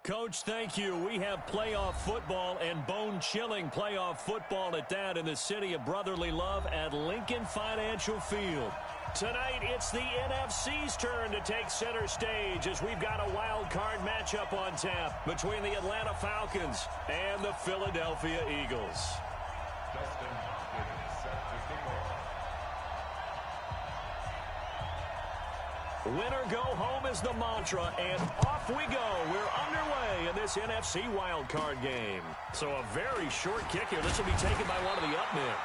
Coach, thank you. We have playoff football and bone-chilling playoff football at that in the city of brotherly love at Lincoln Financial Field. Tonight, it's the NFC's turn to take center stage as we've got a wild card matchup on tap between the Atlanta Falcons and the Philadelphia Eagles. Winner go home is the mantra, and off we go. We're underway in this NFC wildcard game. So a very short kick here. This will be taken by one of the up men.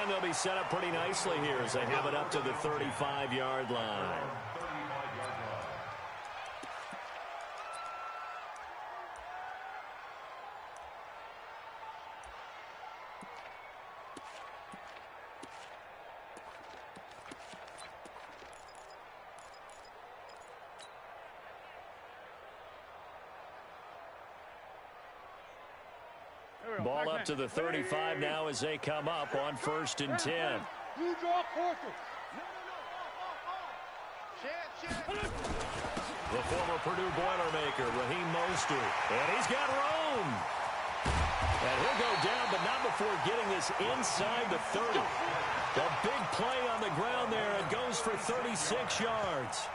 And they'll be set up pretty nicely here as they have it up to the 35-yard line. Ball up to the 35 now as they come up on 1st and 10. The former Purdue Boilermaker, Raheem Mostert. And he's got room. And he'll go down, but not before getting this inside the 30. The big play on the ground there. It goes for 36 yards.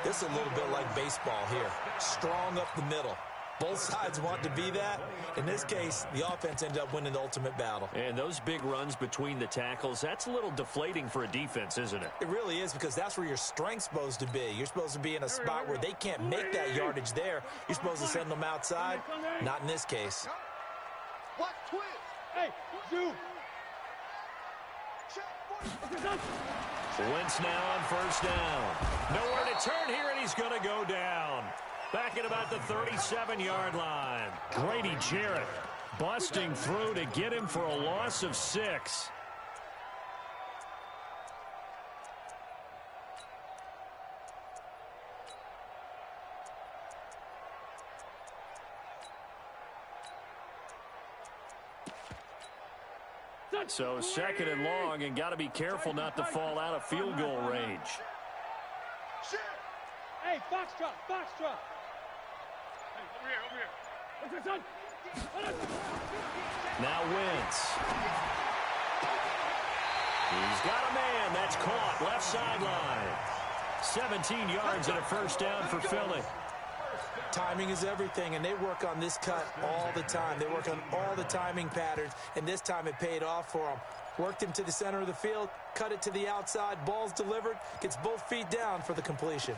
This is a little bit like baseball here. Strong up the middle. Both sides want to be that. In this case, the offense ended up winning the ultimate battle. And those big runs between the tackles, that's a little deflating for a defense, isn't it? It really is, because that's where your strength's supposed to be. You're supposed to be in a spot where they can't make that yardage there. You're supposed to send them outside. Not in this case. Wentz now on 1st down. Nowhere to turn here, and he's going to go down. Back at about the 37-yard line. Grady Jarrett busting through to get him for a loss of 6. So 2nd and long, and got to be careful not to fall out of field goal range. Hey, foxtrot, foxtrot. Now Wentz. He's got a man. That's caught. Left sideline. 17 yards and a 1st down for Philly. Timing is everything, and they work on this cut all the time. They work on all the timing patterns, and this time it paid off for them. Worked him to the center of the field, cut it to the outside, ball's delivered, gets both feet down for the completion.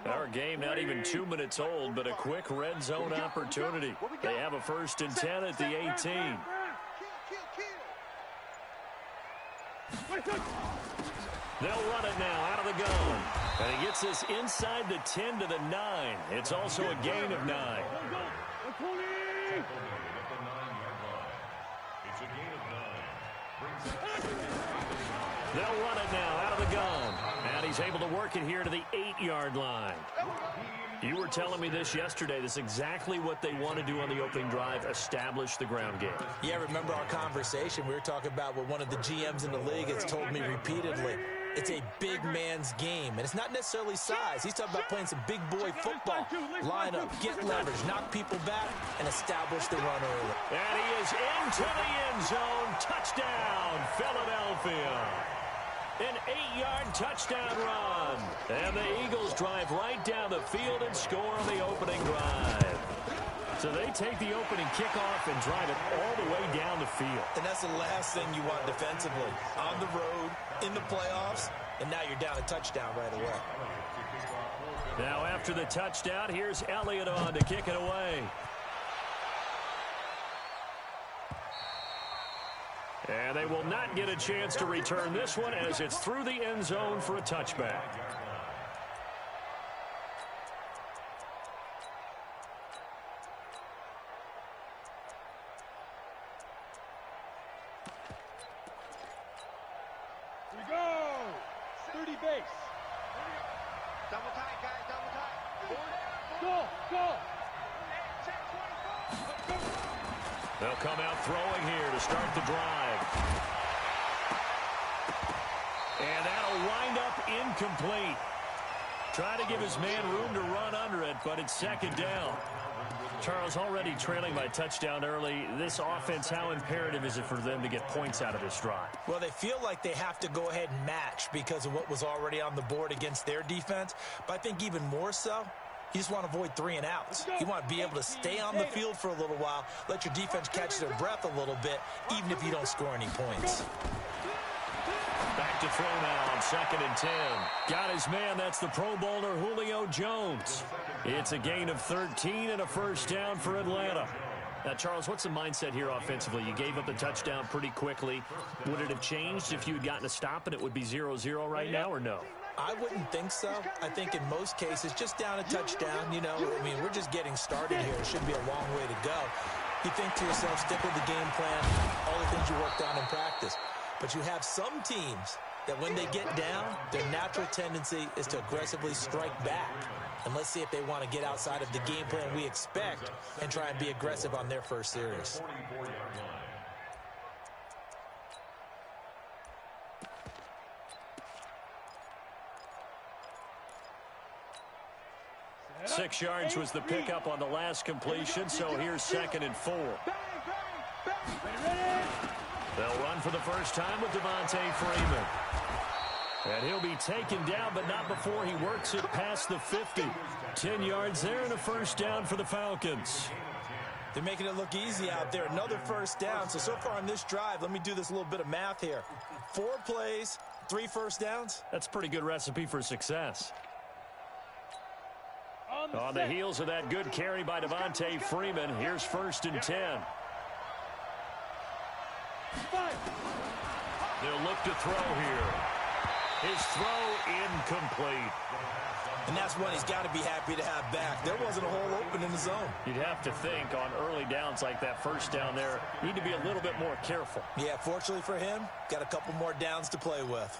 Our game not even 2 minutes old, but a quick red zone opportunity. They have a 1st and 10 at the 18. They'll run it now out of the gun. And he gets this inside the 10 to the 9. It's also a gain of 9. They'll run it now out of the gun. And he's able to work it here to the 8-yard line. You were telling me this yesterday. This is exactly what they want to do on the opening drive, establish the ground game. Yeah, remember our conversation. We were talking about what one of the GMs in the league has told me repeatedly. It's a big man's game, and it's not necessarily size. He's talking about playing some big boy football. Line up, get leverage, knock people back, and establish the run early. And he is into the end zone. Touchdown, Philadelphia. An 8-yard touchdown run. And the Eagles drive right down the field and score on the opening drive. So they take the opening kickoff and drive it all the way down the field. And that's the last thing you want defensively. On the road, in the playoffs, and now you're down a touchdown right away. Now after the touchdown, here's Elliott on to kick it away. And they will not get a chance to return this one as it's through the end zone for a touchback. Here we go. 30 base. Double tight, guys. Double tight. Go, go. They'll come out throwing here to start the drive. And that'll wind up incomplete. Try to give his man room to run under it, but it's second down. Charles, already trailing by touchdown early. This offense, how imperative is it for them to get points out of this drive? Well, they feel like they have to go ahead and match because of what was already on the board against their defense. But I think even more so, you just want to avoid 3 and outs. You want to be able to stay on the field for a little while, let your defense catch their breath a little bit, even if you don't score any points. Back to throw now on 2nd and 10. Got his man. That's the Pro Bowler Julio Jones. It's a gain of 13 and a first down for Atlanta. Now, Charles, what's the mindset here offensively? You gave up the touchdown pretty quickly. Would it have changed if you had gotten a stop and it would be 0-0 right now, or no? I wouldn't think so. I think in most cases, just down a touchdown, you know, I mean, we're just getting started here. It shouldn't be a long way to go. You think to yourself, stick with the game plan, all the things you worked on in practice. But you have some teams that when they get down, their natural tendency is to aggressively strike back. And let's see if they want to get outside of the game plan we expect and try and be aggressive on their first series. Six yards was the pickup on the last completion, so here's 2nd and 4. They'll run for the first time with Devontae Freeman. And he'll be taken down, but not before he works it past the 50. 10 yards there and a first down for the Falcons. They're making it look easy out there. Another first down. So far on this drive, let me do this little bit of math here. 4 plays, 3 first downs. That's a pretty good recipe for success. On the heels of that good carry by Devontae Freeman, here's 1st and 10. They'll look to throw here. His throw incomplete. And that's one he's got to be happy to have back. There wasn't a hole open in the zone. You'd have to think on early downs like that first down there, need to be a little bit more careful. Yeah, fortunately for him, got a couple more downs to play with.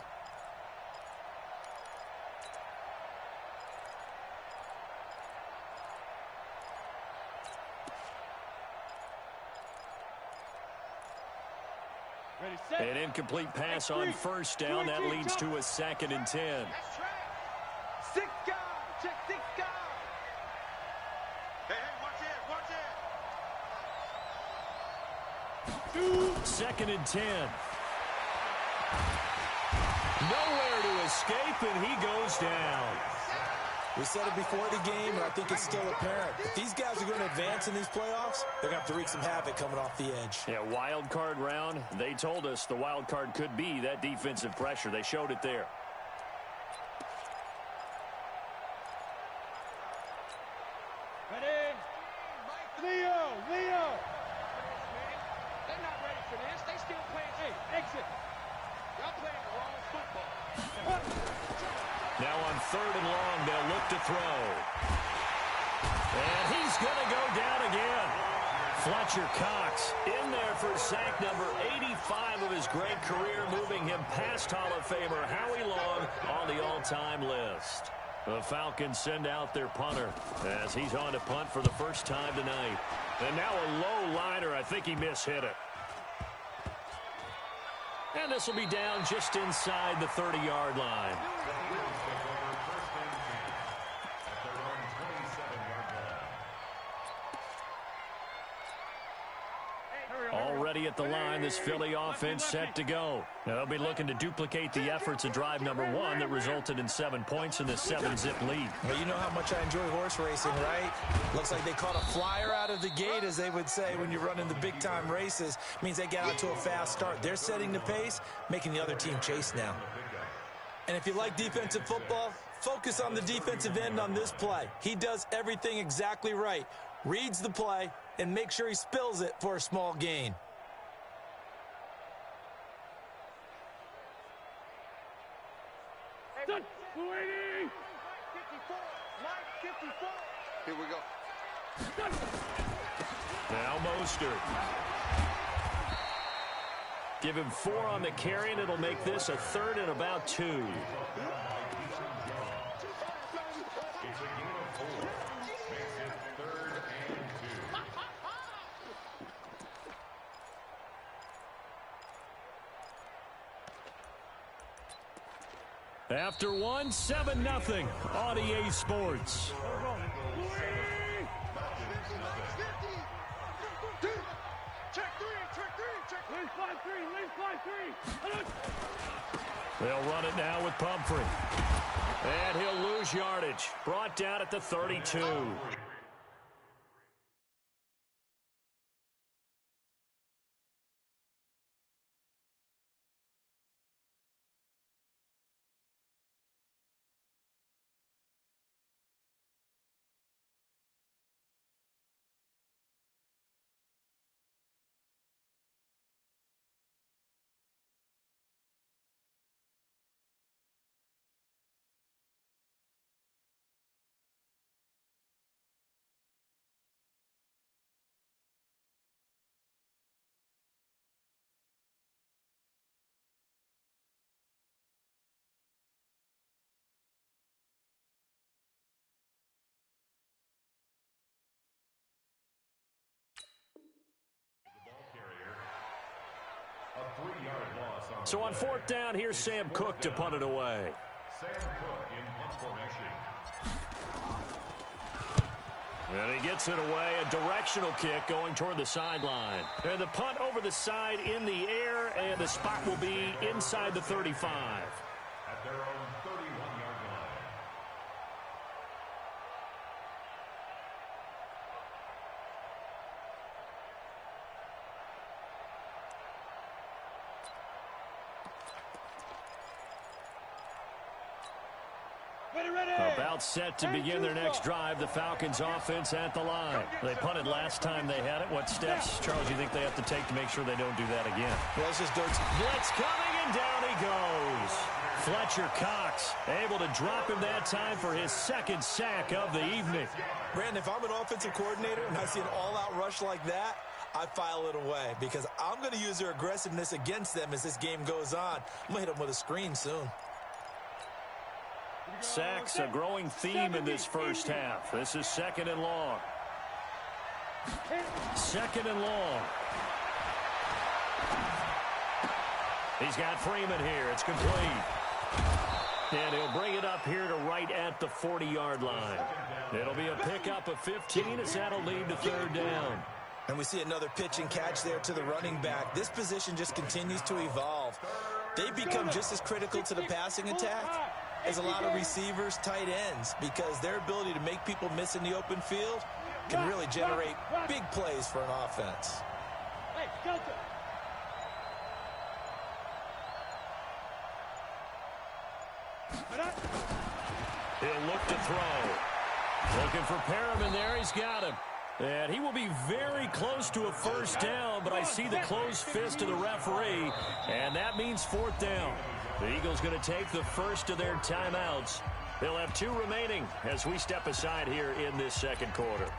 An incomplete pass on first down. That leads to a 2nd and 10. Six guard. Check 6 guard. Hey, watch it. 2nd and 10. Nowhere to escape, and he goes down. We said it before the game, and I think it's still apparent. If these guys are going to advance in these playoffs, they're going to have to wreak some havoc coming off the edge. Yeah, wild card round. They told us the wild card could be that defensive pressure. They showed it there. Ready? Leo! They're not ready for this. They still playing. Hey, exit! Y'all playing the wrong football. Now on 3rd and long, they'll look to throw. And he's going to go down again. Fletcher Cox in there for sack number 85 of his great career, moving him past Hall of Famer Howie Long on the all-time list. The Falcons send out their punter as he's on to punt for the first time tonight. And now a low liner. I think he mishit it. And this will be down just inside the 30-yard line. Already at the line, this Philly offense set to go. Now they'll be looking to duplicate the efforts of drive number 1 that resulted in 7 points in the 7-zip lead. Well, you know how much I enjoy horse racing, right? Looks like they caught a flyer out of the gate, as they would say when you're running the big-time races. Means they get out to a fast start. They're setting the pace, making the other team chase now. And if you like defensive football, focus on the defensive end on this play. He does everything exactly right. Reads the play, and make sure he spills it for a small gain. Hey, 54. Here we go. Now Mostert. Give him 4 on the carry, and it'll make this a 3rd and about 2. After one, 7-0 on EA Sports. They'll run it now with Pumphrey. And he'll lose yardage. Brought down at the 32. So on fourth down, here's Sam Cook to punt it away. Sam Cook in punt formation. And he gets it away, a directional kick going toward the sideline. And the punt over the side in the air, and the spot will be inside the 35. At their own 31-yard line. About set to begin their next drive. The Falcons offense at the line. They punted last time they had it. What steps, Charles, do you think they have to take to make sure they don't do that again? Well, it's just dirt. Blitz coming, and down he goes. Fletcher Cox able to drop him that time for his second sack of the evening. Brandon, if I'm an offensive coordinator and I see an all-out rush like that, I file it away because I'm going to use their aggressiveness against them as this game goes on. I'm going to hit them with a screen soon. Sacks, a growing theme in this first half. This is second and long. Second and long. He's got Freeman here. It's complete. And he'll bring it up here to right at the 40-yard line. It'll be a pickup of 15 as that'll lead to third down. And we see another pitch and catch there to the running back. This position just continues to evolve. They become just as critical to the passing attack as a lot of receivers, tight ends, because their ability to make people miss in the open field can really generate big plays for an offense. He'll look to throw. Looking for Perriman there. He's got him. And he will be very close to a first down, but I see the closed fist of the referee, and that means fourth down. The Eagles going to take the first of their timeouts. They'll have 2 remaining as we step aside here in this second quarter.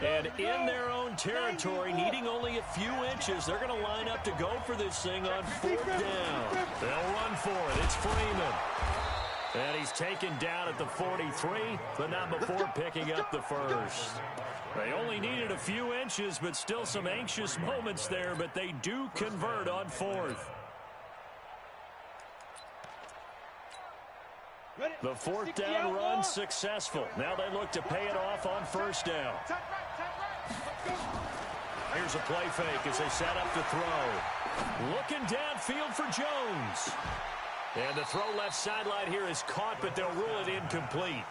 And in their own territory, needing only a few inches, they're going to line up to go for this thing on fourth down. They'll run for it. It's Freeman. And he's taken down at the 43, but not before picking up the first. They only needed a few inches, but still some anxious moments there, but they do convert on fourth. The fourth down run successful. Now they look to pay it off on first down. Here's a play fake as they set up to throw. Looking downfield for Jones. And the throw left sideline here is caught, but they'll rule it incomplete.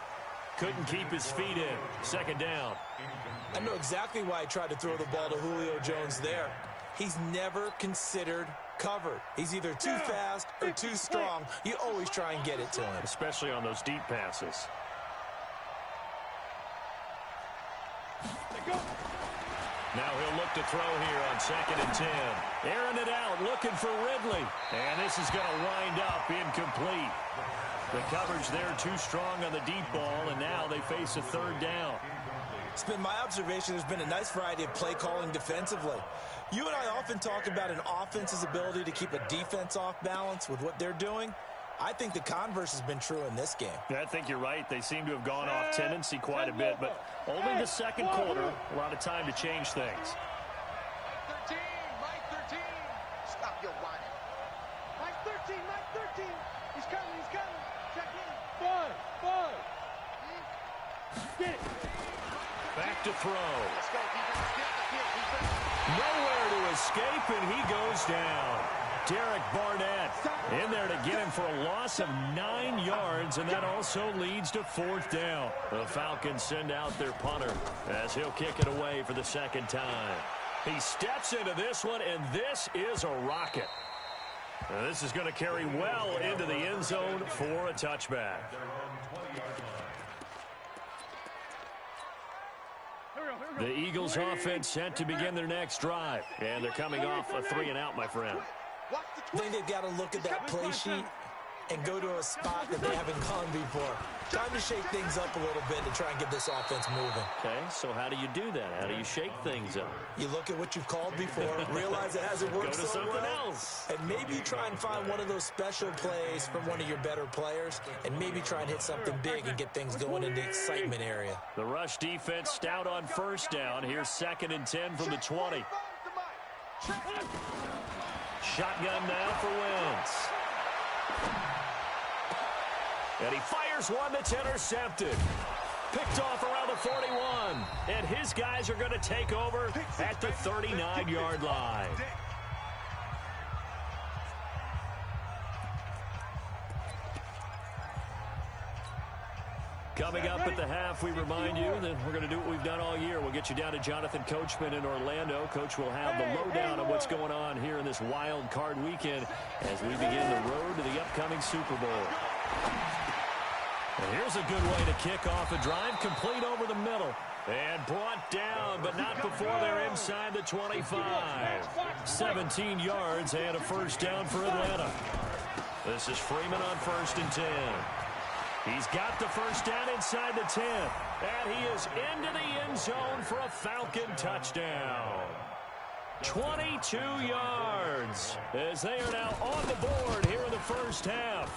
Couldn't keep his feet in. Second down. I know exactly why I tried to throw the ball to Julio Jones there. He's never considered covered. He's either too fast or too strong. You always try and get it to him. Especially on those deep passes. Now he'll look to throw here on 2nd and 10. Airing it out, looking for Ridley. And this is going to wind up incomplete. The coverage there too strong on the deep ball, and now they face a third down. It's been my observation there's been a nice variety of play calling defensively. You and I often talk about an offense's ability to keep a defense off balance with what they're doing. I think the converse has been true in this game. I think you're right. They seem to have gone off tendency quite a bit, but only the second quarter, a lot of time to change things. Mike 13, Mike 13. Stop. You're whining. Mike 13, Mike 13. He's coming, he's coming. Check in. Five. Get it. Back to throw. Let's go, defense. Let's get on the field, defense. Nowhere to escape, and he goes down. Derek Barnett in there to get him for a loss of 9 yards, and that also leads to 4th down. The Falcons send out their punter as he'll kick it away for the second time. He steps into this one, and this is a rocket. Now, this is going to carry well into the end zone for a touchback. The Eagles offense set to begin their next drive, and they're coming off a 3-and-out, my friend. I think they've got to look at that play sheet and go to a spot that they haven't gone before. Time to shake things up a little bit to try and get this offense moving. Okay, so how do you do that? How do you shake things up? You look at what you've called before, realize it hasn't worked Go to so something well, else. and maybe try and find one of those special plays from one of your better players, and maybe try and hit something big and get things going in the excitement area. The rush defense stout on 1st down. Here's 2nd and 10 from the 20. Shotgun now for Wentz. And he fires one that's intercepted. Picked off around the 41. And his guys are going to take over at the 39-yard line. Coming up at the half, we remind you that we're going to do what we've done all year. We'll get you down to Jonathan Coachman in Orlando. Coach will have the lowdown on what's going on here in this wild card weekend as we begin the road to the upcoming Super Bowl. And here's a good way to kick off a drive, complete over the middle. And brought down, but not before they're inside the 25. 17 yards and a 1st down for Atlanta. This is Freeman on 1st and 10. He's got the 1st down inside the 10. And he is into the end zone for a Falcon touchdown. 22 yards as they are now on the board here in the 1st half.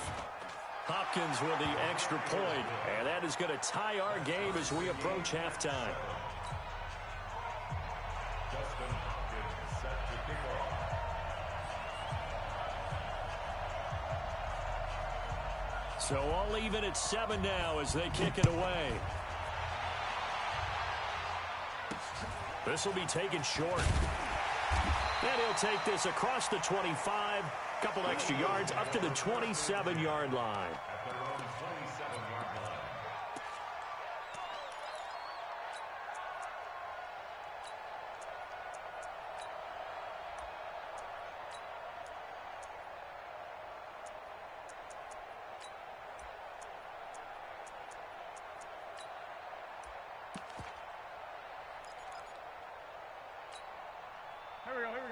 Hopkins with the extra point, and that is going to tie our game as we approach halftime. Justin Hopkins set to kick off. So all even at 7 now as they kick it away. This will be taken short. And he'll take this across the 25. Couple extra yards up to the 27-yard line. At their own 27-yard line.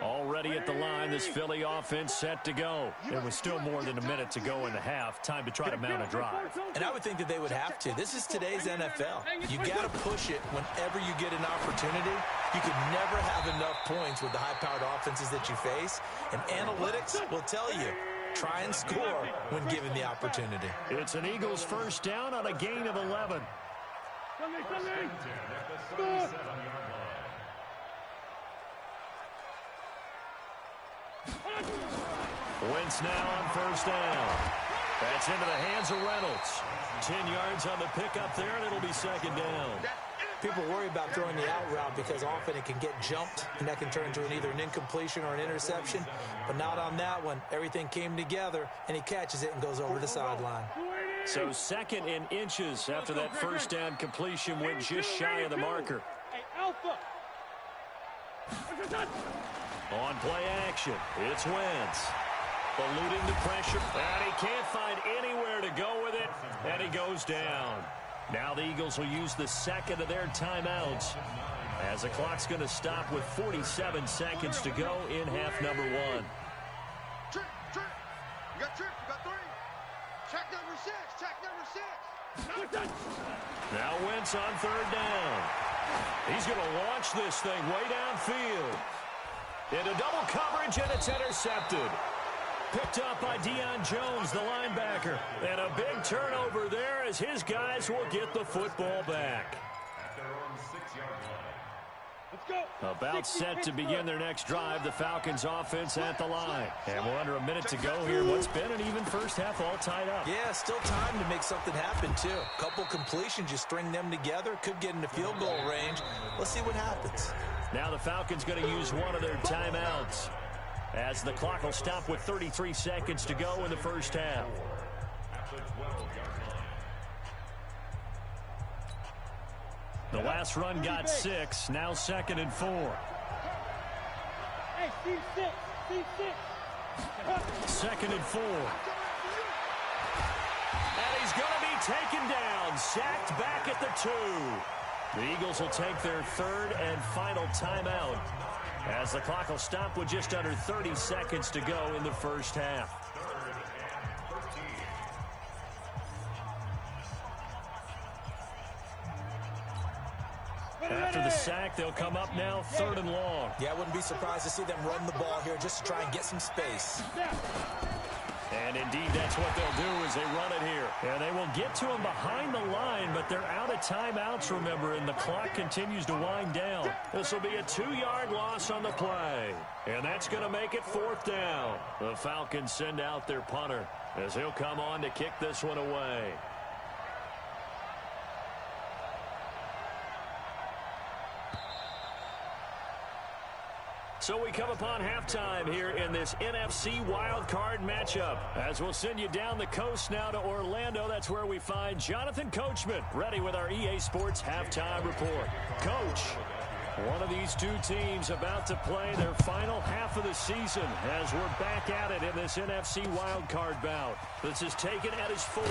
Already at the line, this Philly offense set to go. It was still more than a minute to go in the half. Time to try to mount a drive. And I would think that they would have to. This is today's NFL. You got to push it whenever you get an opportunity. You can never have enough points with the high-powered offenses that you face. And analytics will tell you, try and score when given the opportunity. It's an Eagles 1st down on a gain of 11. First and 10 at the 37-yard line. Wentz now on 1st down. That's into the hands of Reynolds. 10 yards on the pickup there, and it'll be 2nd down. People worry about throwing the out route because often it can get jumped, and that can turn into either an incompletion or an interception. But not on that one. Everything came together, and he catches it and goes over the sideline. So 2nd and inches after that 1st down completion went just shy of the marker. Hey, Alpha. On play action, it's Wentz. Eluding the pressure, and he can't find anywhere to go with it, and he goes down. Now the Eagles will use the 2nd of their timeouts as the clock's going to stop with 47 seconds to go in half number 1. Trick. You got trick. You got 3. Check number 6. Check number 6. Now Wentz on 3rd down. He's going to launch this thing way downfield. Into double coverage, and it's intercepted. Picked up by Deion Jones, the linebacker. And a big turnover there as his guys will get the football back. At their own 6-yard line. About set to begin their next drive, the Falcons offense at the line. And we're under a minute to go here. What's been an even first half, all tied up. Yeah, still time to make something happen, too. Couple completions, you string them together, could get into field goal range. Let's see what happens. Now the Falcons going to use one of their timeouts, as the clock will stop with 33 seconds to go in the first half. The last run got 6, now 2nd and 4. Hey, C6. 2nd and 4. And he's going to be taken down, sacked back at the 2. The Eagles will take their 3rd and final timeout, as the clock will stop with just under 30 seconds to go in the first half. After the sack, they'll come up now 3rd and long. Yeah, I wouldn't be surprised to see them run the ball here just to try and get some space. And indeed, that's what they'll do as they run it here. And they will get to him behind the line, but they're out of timeouts, remember, and the clock continues to wind down. This will be a 2-yard loss on the play. And that's going to make it 4th down. The Falcons send out their punter as he'll come on to kick this one away. So we come upon halftime here in this NFC Wildcard matchup, as we'll send you down the coast now to Orlando. That's where we find Jonathan Coachman ready with our EA Sports halftime report. Coach, one of these two teams about to play their final half of the season as we're back at it in this NFC Wildcard bout. This is taken at his 4.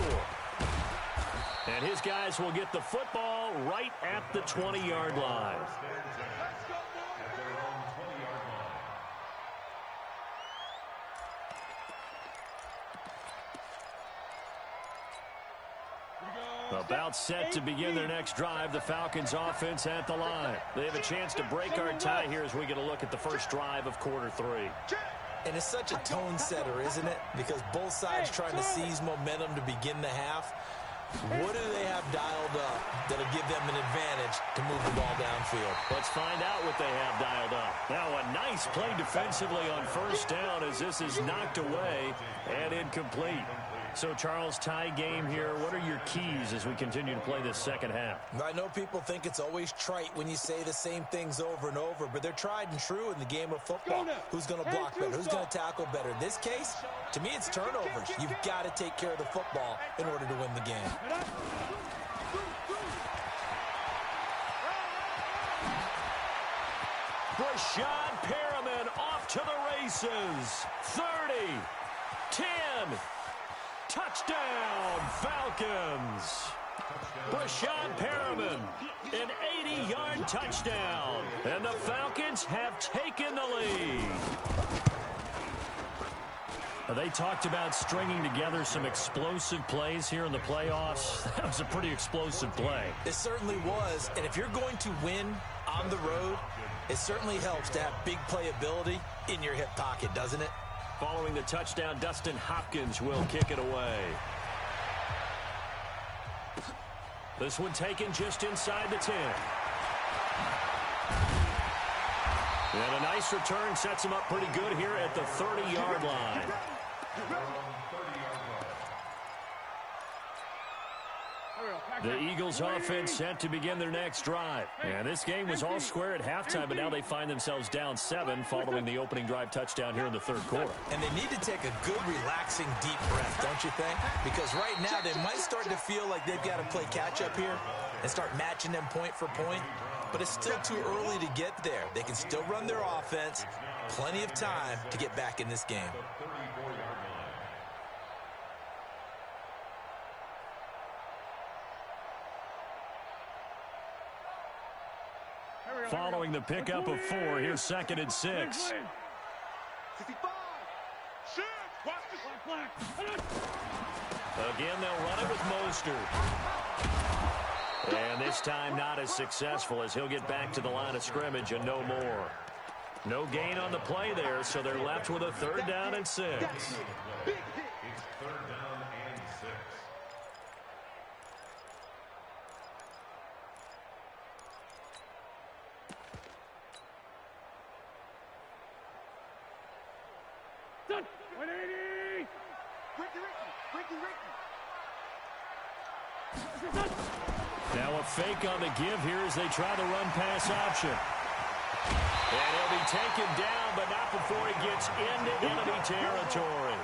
And his guys will get the football right at the 20-yard line. About set to begin their next drive, the Falcons offense at the line. They have a chance to break our tie here as we get a look at the first drive of quarter 3. And it's such a tone setter, isn't it? Because both sides trying to seize momentum to begin the half. What do they have dialed up that'll give them an advantage to move the ball downfield? Let's find out what they have dialed up. Now a nice play defensively on first down as this is knocked away and incomplete. So, Charles, tie game here. What are your keys as we continue to play this second half? I know people think it's always trite when you say the same things over and over, but they're tried and true in the game of football. Who's going to block better? Who's going to tackle better? In this case, to me, it's turnovers. You've got to take care of the football in order to win the game. Rashad Perriman off to the races. 30, 10. Touchdown, Falcons. Rashad Perriman, an 80-yard touchdown. And the Falcons have taken the lead. They talked about stringing together some explosive plays here in the playoffs. That was a pretty explosive play. It certainly was. And if you're going to win on the road, it certainly helps to have big playability in your hip pocket, doesn't it? Following the touchdown, Dustin Hopkins will kick it away. This one taken just inside the 10. And a nice return sets him up pretty good here at the 30-yard line. The Eagles offense set to begin their next drive. And this game was all square at halftime, but now they find themselves down 7 following the opening drive touchdown here in the third quarter. And they need to take a good, relaxing, deep breath, don't you think? Because right now they might start to feel like they've got to play catch-up here and start matching them point for point. But it's still too early to get there. They can still run their offense. Plenty of time to get back in this game. Following the pickup of 4, here's 2nd and 6. Again, they'll run it with Mostert. And this time not as successful as he'll get back to the line of scrimmage and no more. No gain on the play there, so they're left with a 3rd down and 6. 180. Now a fake on the give here as they try the run-pass option. And he'll be taken down, but not before he gets into enemy territory.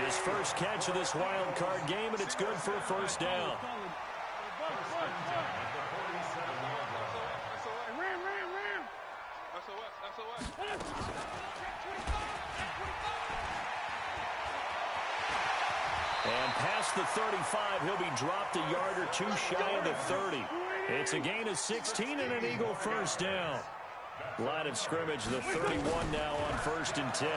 His first catch of this wild card game, and it's good for a first down. And past the 35, he'll be dropped a yard or two shy of the 30. It's a gain of 16 and an Eagle first down. Line of scrimmage, the 31 now on 1st and 10.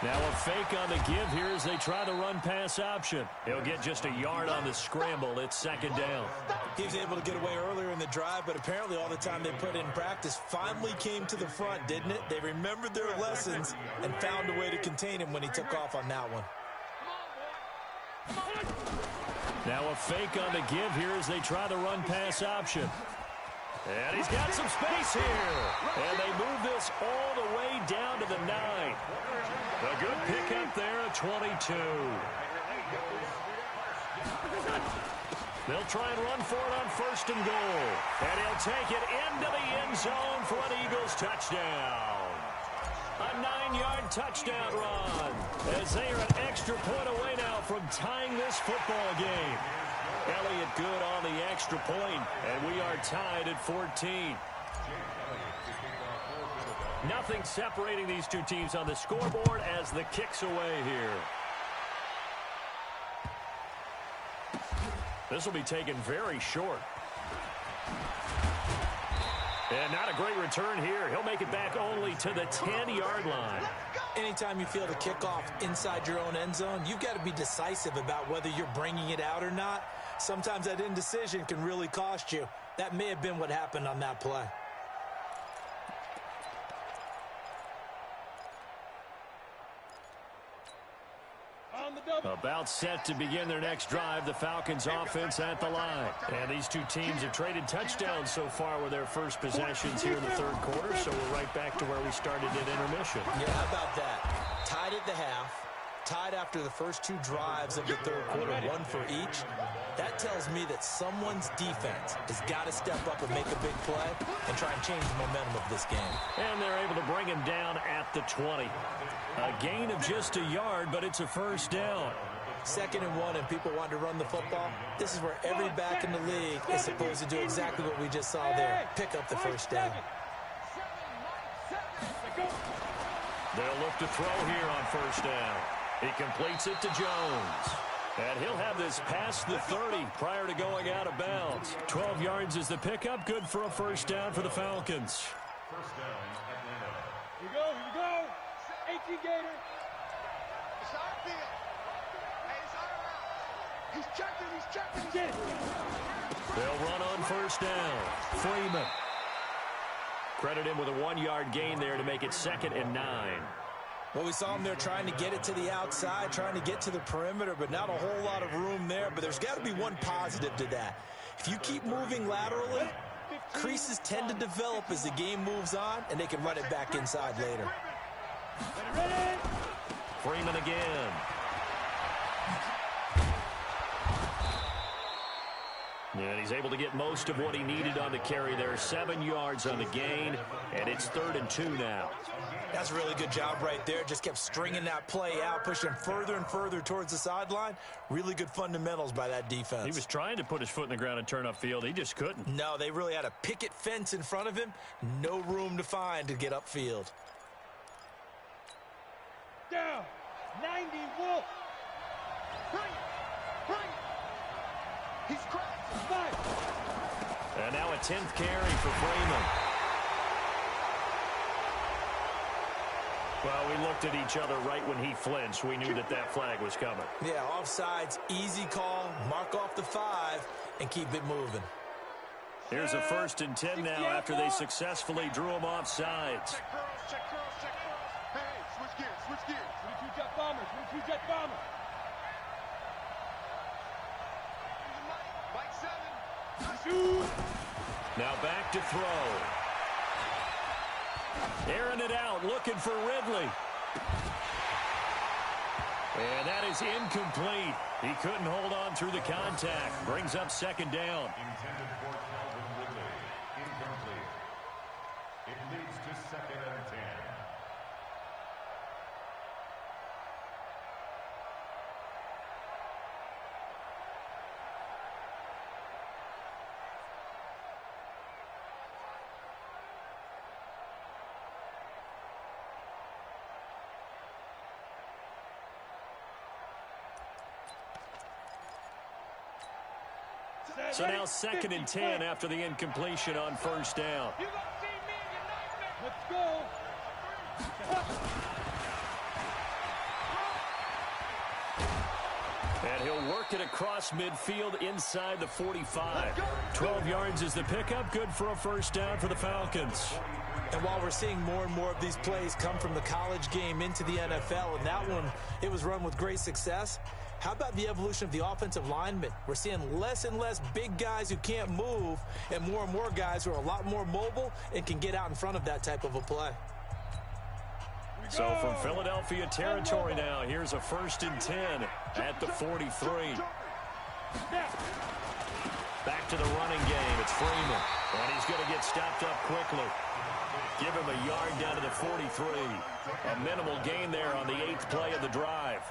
Now a fake on the give here as they try the run-pass option. He'll get just a yard on the scramble. It's 2nd down. He was able to get away earlier in the drive, but apparently all the time they put in practice finally came to the front, didn't it? They remembered their lessons and found a way to contain him when he took off on that one. Now a fake on the give here as they try the run-pass option. And he's got some space here. And they move this all the way down to the 9. A good pickup there at 22. They'll try and run for it on 1st and goal. And he'll take it into the end zone for an Eagles touchdown. A 9-yard touchdown run as they are an extra point away now from tying this football game. Elliott good on the extra point, and we are tied at 14. Nothing separating these two teams on the scoreboard as the kick's away here. This will be taken very short. And not a great return here. He'll make it back only to the 10-yard line. Anytime you feel the kickoff inside your own end zone, you've got to be decisive about whether you're bringing it out or not. Sometimes that indecision can really cost you. That may have been what happened on that play. About set to begin their next drive, the Falcons offense at the line. And these two teams have traded touchdowns so far with their first possessions here in the 3rd quarter, so we're right back to where we started at intermission. Yeah, how about that? Tied at the half, tied after the first 2 drives of the 3rd quarter, 1 for each. That tells me that someone's defense has got to step up and make a big play and try and change the momentum of this game. And they're able to bring him down at the 20. A gain of just a yard, but it's a first down. 2nd and 1, and people want to run the football. This is where every back in the league is supposed to do exactly what we just saw there. Pick up the first down. They'll look to throw here on 1st down. He completes it to Jones. And he'll have this past the 30 prior to going out of bounds. 12 yards is the pickup. Good for a first down for the Falcons. First down at the end. Here we go. 18 Gator. It's our field. Hey, it's our route. He's checking. They'll run on 1st down. Freeman. Credit him with a 1-yard gain there to make it 2nd and 9. Well, we saw him there trying to get it to the outside, trying to get to the perimeter, but not a whole lot of room there. But there's got to be one positive to that. If you keep moving laterally, creases tend to develop as the game moves on, and they can run it back inside later. Freeman again. And he's able to get most of what he needed on the carry there. 7 yards on the gain, and it's 3rd and 2 now. That's a really good job right there. Just kept stringing that play out, pushing him further and further towards the sideline. Really good fundamentals by that defense. He was trying to put his foot in the ground and turn upfield. He just couldn't. No, they really had a picket fence in front of him. No room to find to get upfield. Down. 90 Wolf. Bring. He's cracked. And now a 10th carry for Freeman. Well, we looked at each other right when he flinched. We knew that that flag was coming. Yeah, offsides, easy call, mark off the 5, and keep it moving. Here's a 1st and 10 now after they successfully drew him off sides. Check girls. Hey, switch gears. 22 jet bombers. 22 jet bombers. Mike 7. Now back to throw. Airing it out, looking for Ridley. And that is incomplete. He couldn't hold on through the contact. Brings up second down. Intended for Calvin Ridley. Incomplete. It leads to 2nd and 10. So now 2nd and 10 after the incompletion on first down. Let's go. And he'll work it across midfield inside the 45. 12 yards is the pickup. Good for a first down for the Falcons. And while we're seeing more and more of these plays come from the college game into the NFL, and that one, it was run with great success, how about the evolution of the offensive linemen? We're seeing less and less big guys who can't move and more guys who are a lot more mobile and can get out in front of that type of a play. So from Philadelphia territory now, here's a 1st and 10 at the 43. Back to the running game. It's Freeman. And he's going to get stopped up quickly. Give him a yard down to the 43. A minimal gain there on the 8th play of the drive.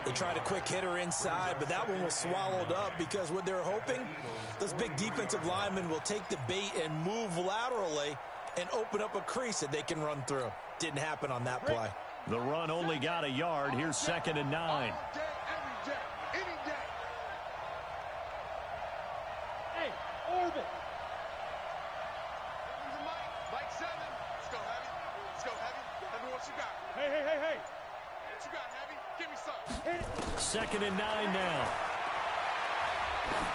They tried a quick hitter inside, but that one was swallowed up because what they're hoping, those big defensive linemen will take the bait and move laterally and open up a crease that they can run through. Didn't happen on that play. The run only got a yard. Here's 2nd and 9. Every day, any day. Hey, orbit. Mike 7. Let's go, Heavy. Let's go, Heavy. Heavy, what you got? Hey. What you got, Heavy? Give me some. 2nd and 9 now.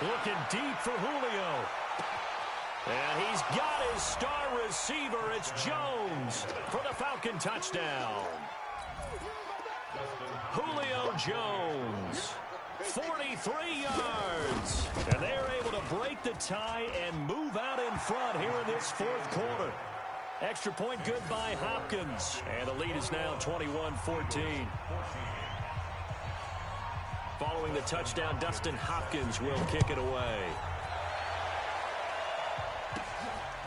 Looking deep for Julio. And he's got his star receiver. It's Jones for the Falcon touchdown. Julio Jones, 43 yards. And they're able to break the tie and move out in front here in this 4th quarter. Extra point good by Hopkins. And the lead is now 21-14. Following the touchdown, Dustin Hopkins will kick it away.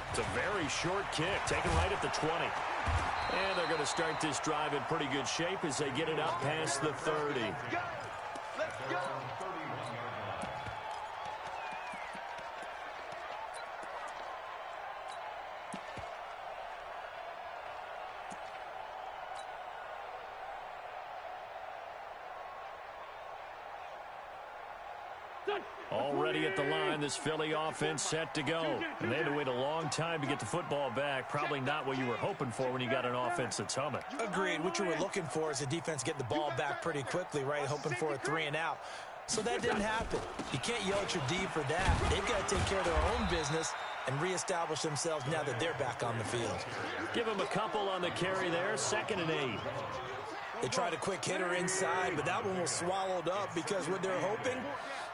It's a very short kick, taken right at the 20. And they're going to start this drive in pretty good shape as they get it up past the 30. Let's go. Already at the line, this Philly offense set to go. And they had to wait a long time to get the football back. Probably not what you were hoping for when you got an offense that's humming. Agreed. What you were looking for is the defense get the ball back pretty quickly, right? Hoping for a 3 and out. So that didn't happen. You can't yell at your D for that. They've got to take care of their own business and reestablish themselves now that they're back on the field. Give them a couple on the carry there. 2nd and 8. They tried a quick hitter inside, but that one was swallowed up because what they're hoping,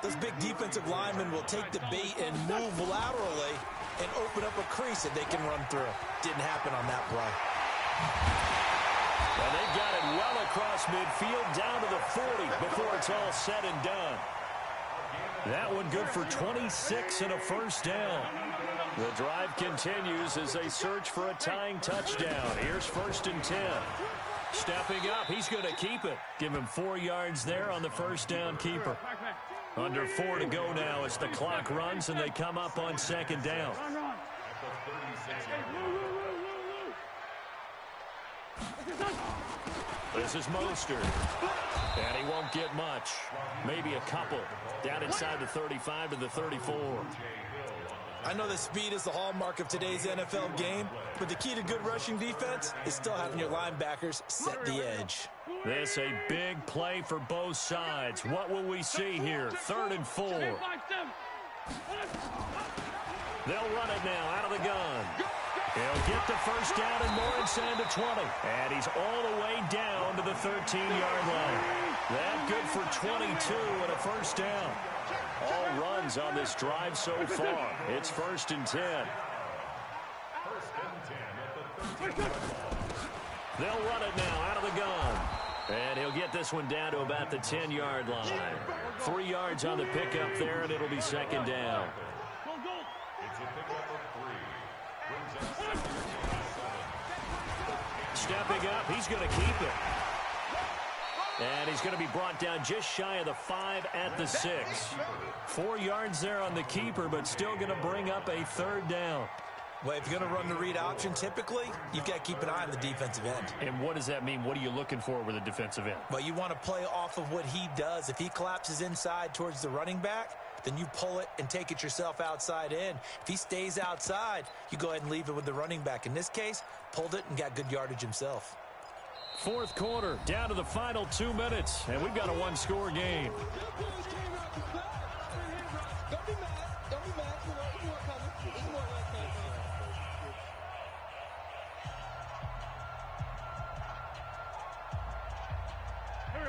those big defensive linemen will take the bait and move laterally and open up a crease that they can run through. Didn't happen on that play. And they've got it well across midfield down to the 40 before it's all said and done. That one good for 26 and a first down. The drive continues as they search for a tying touchdown. Here's 1st and 10. Stepping up, he's going to keep it. Give him 4 yards there on the first down keeper. Under 4 to go now as the clock runs and they come up on 2nd down. This is Mostert. And he won't get much. Maybe a couple. Down inside the 35 to the 34. I know that speed is the hallmark of today's NFL game, but the key to good rushing defense is still having your linebackers set the edge. This a big play for both sides. What will we see here? 3rd and 4. They'll run it now out of the gun. He'll get the first down and more inside the 20. And he's all the way down to the 13-yard line. That good for 22 and a first down. All runs on this drive so far. It's 1st and 10. They'll run it now out of the gun. And he'll get this one down to about the 10-yard line. 3 yards on the pickup there, and it'll be second down. It's a pickup of 3. Brings up 7. Stepping up, he's going to keep it. And he's going to be brought down just shy of the 5 at the 6. 4 yards there on the keeper, but still going to bring up a third down. Well, if you're going to run the read option, typically, you've got to keep an eye on the defensive end. And what does that mean? What are you looking for with a defensive end? Well, you want to play off of what he does. If he collapses inside towards the running back, then you pull it and take it yourself outside in. If he stays outside, you go ahead and leave it with the running back. In this case, pulled it and got good yardage himself. Fourth quarter, down to the final 2 minutes, and we've got a one-score game.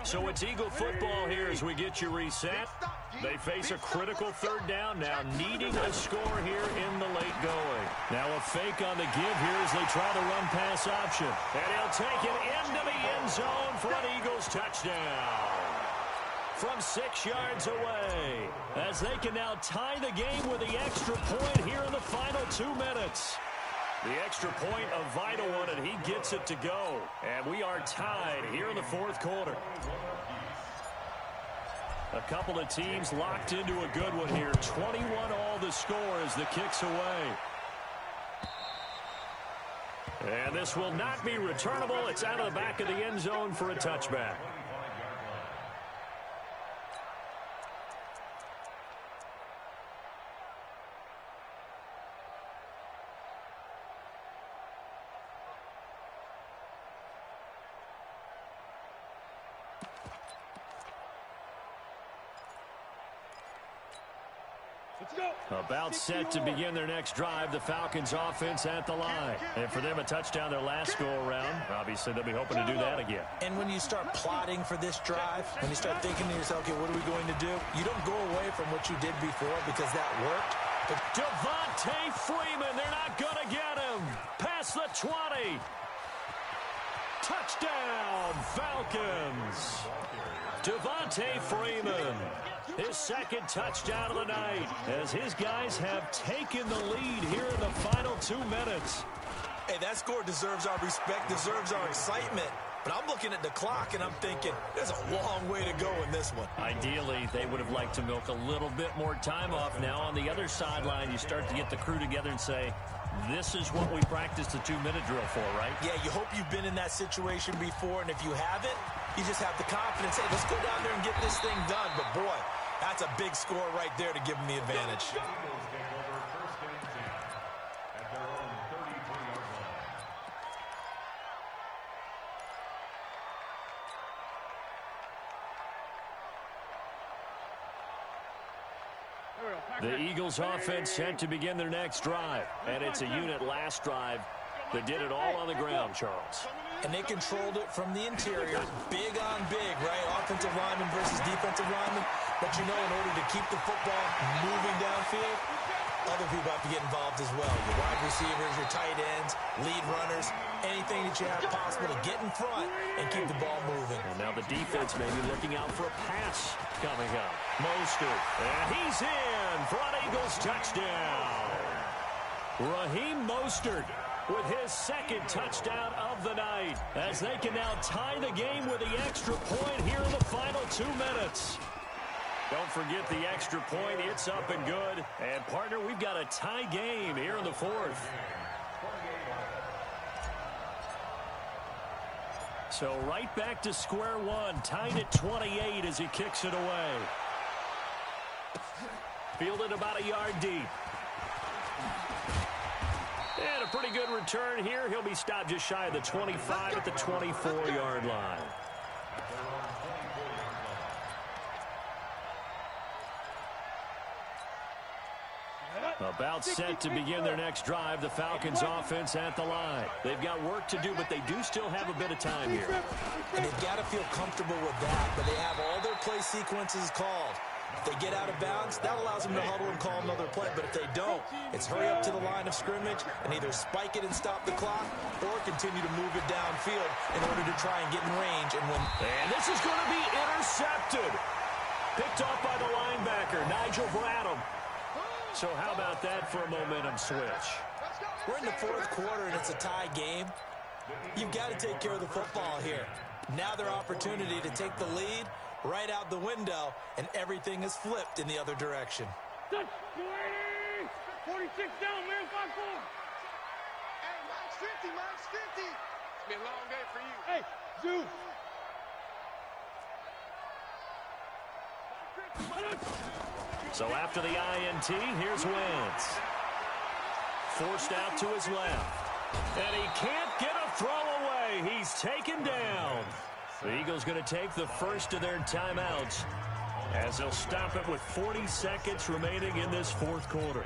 So it's Eagle football here as we get you reset. They face a critical third down now, needing a score here in the late going. Now a fake on the give here as they try the run-pass option. And he'll take it into the end zone for an Eagles touchdown. From 6 yards away, as they can now tie the game with the extra point here in the final 2 minutes. The extra point, a vital one, and he gets it to go. And we are tied here in the fourth quarter. A couple of teams locked into a good one here. 21 all the score as the kick's away. And this will not be returnable. It's out of the back of the end zone for a touchback. About set to begin their next drive, the Falcons offense at the line. And for them, a touchdown their last go-around. Obviously, they'll be hoping to do that again. And when you start plotting for this drive, when you start thinking to yourself, okay, what are we going to do? You don't go away from what you did before because that worked. But Devontae Freeman, they're not going to get him. Past the 20. Touchdown, Falcons. Devontae Freeman. His second touchdown of the night as his guys have taken the lead here in the final 2 minutes. Hey, that score deserves our respect, deserves our excitement. But I'm looking at the clock and I'm thinking there's a long way to go in this one. Ideally, they would have liked to milk a little bit more time off. Now on the other sideline, you start to get the crew together and say, this is what we practiced the 2-minute drill for, right? Yeah, you hope you've been in that situation before, and if you haven't, you just have the confidence, hey, let's go down there and get this thing done. But, boy, that's a big score right there to give them the advantage. Eagles take over first and 10 at their own 33-yard line. The Eagles offense set to begin their next drive. And it's a unit last drive that did it all on the ground, Charles. And they controlled it from the interior. Big on big, right? Offensive lineman versus defensive lineman. But you know, in order to keep the football moving downfield, other people have to get involved as well. Your wide receivers, your tight ends, lead runners, anything that you have possible to get in front and keep the ball moving. And now the defense may be looking out for a pass coming up. Mostert, and he's in for an Eagles touchdown. Raheem Mostert with his second touchdown of the night as they can now tie the game with the extra point here in the final 2 minutes. Don't forget the extra point. It's up and good. And, partner, we've got a tie game here in the fourth. So right back to square one. Tied at 28 as he kicks it away. Fielded about a yard deep. And a pretty good return here. He'll be stopped just shy of the 25 at the 24-yard line. About set to begin their next drive, the Falcons offense at the line. They've got work to do, but they do still have a bit of time here. And they've got to feel comfortable with that, but they have all their play sequences called. If they get out of bounds, that allows them to huddle and call another play. But if they don't, it's hurry up to the line of scrimmage and either spike it and stop the clock or continue to move it downfield in order to try and get in range and win. And this is going to be intercepted. Picked off by the linebacker, Nigel Bradham. So how about that for a momentum switch? We're in the fourth quarter, and it's a tie game. You've got to take care of the football here. Now their opportunity to take the lead right out the window, and everything is flipped in the other direction. 46 down, man, 5-4. Hey, Mike's 50, Mike's 50. It's been a long day for you. Hey, Zeus. So after the INT, here's Wentz. Forced out to his left. And he can't get a throw away. He's taken down. The Eagles going to take the first of their timeouts as they'll stop it with 40 seconds remaining in this fourth quarter.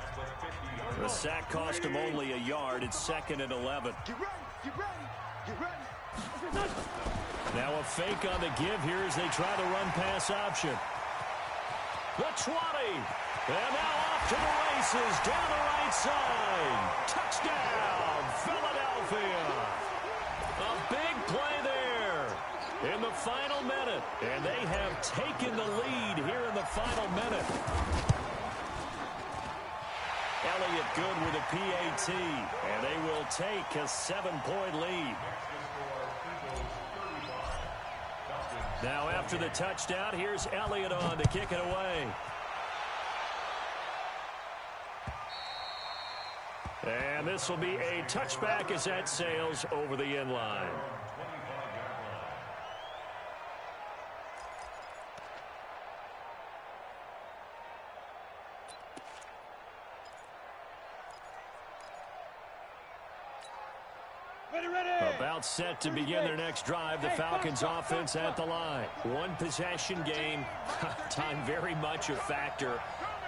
The sack cost him only a yard. It's 2nd and 11. Get ready, get ready, get ready. Now a fake on the give here as they try the run-pass option. The 20. And now off to the races down the right side. Touchdown, Philadelphia. A big play there in the final minute. And they have taken the lead here in the final minute. Elliott good with a PAT. And they will take a 7-point lead. Now after the touchdown, here's Elliott on to kick it away. And this will be a touchback as that sails over the end line. About set to begin their next drive. The Falcons offense at the line. One possession game. Time very much a factor.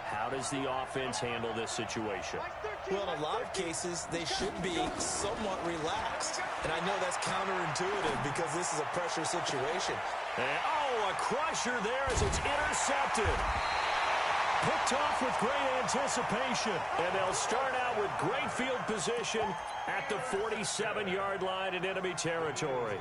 How does the offense handle this situation? Well, in a lot of cases, they should be somewhat relaxed. And I know that's counterintuitive because this is a pressure situation. And, a crusher there as it's intercepted. Picked off with great anticipation. And they'll start out with great field position at the 47-yard line in enemy territory.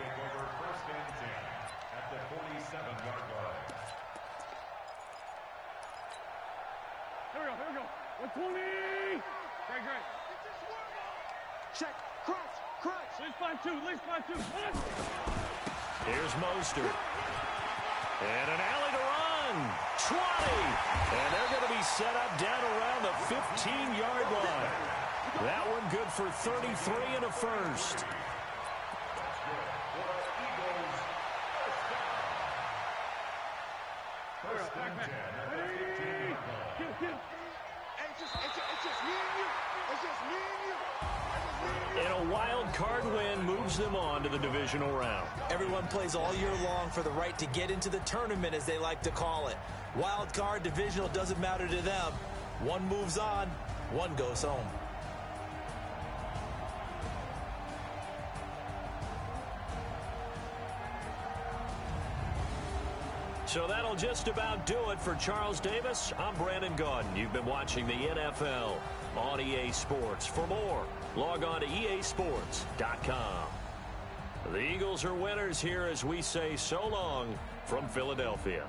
Here we go. 120. Great. Check, crunch. At least 5-2. Here's Mostert. And an alley to run. 20. And they're going to be set up down around the 15-yard line. That one good for 33 and a first. It's just me and you. It's just me and you. And a wild card win moves them on to the divisional round. Everyone plays all year long for the right to get into the tournament, as they like to call it. Wild card, divisional, doesn't matter to them. One moves on, one goes home. So that'll just about do it for Charles Davis. I'm Brandon Gaudin. You've been watching the NFL on EA Sports. For more, log on to easports.com. The Eagles are winners here as we say so long from Philadelphia.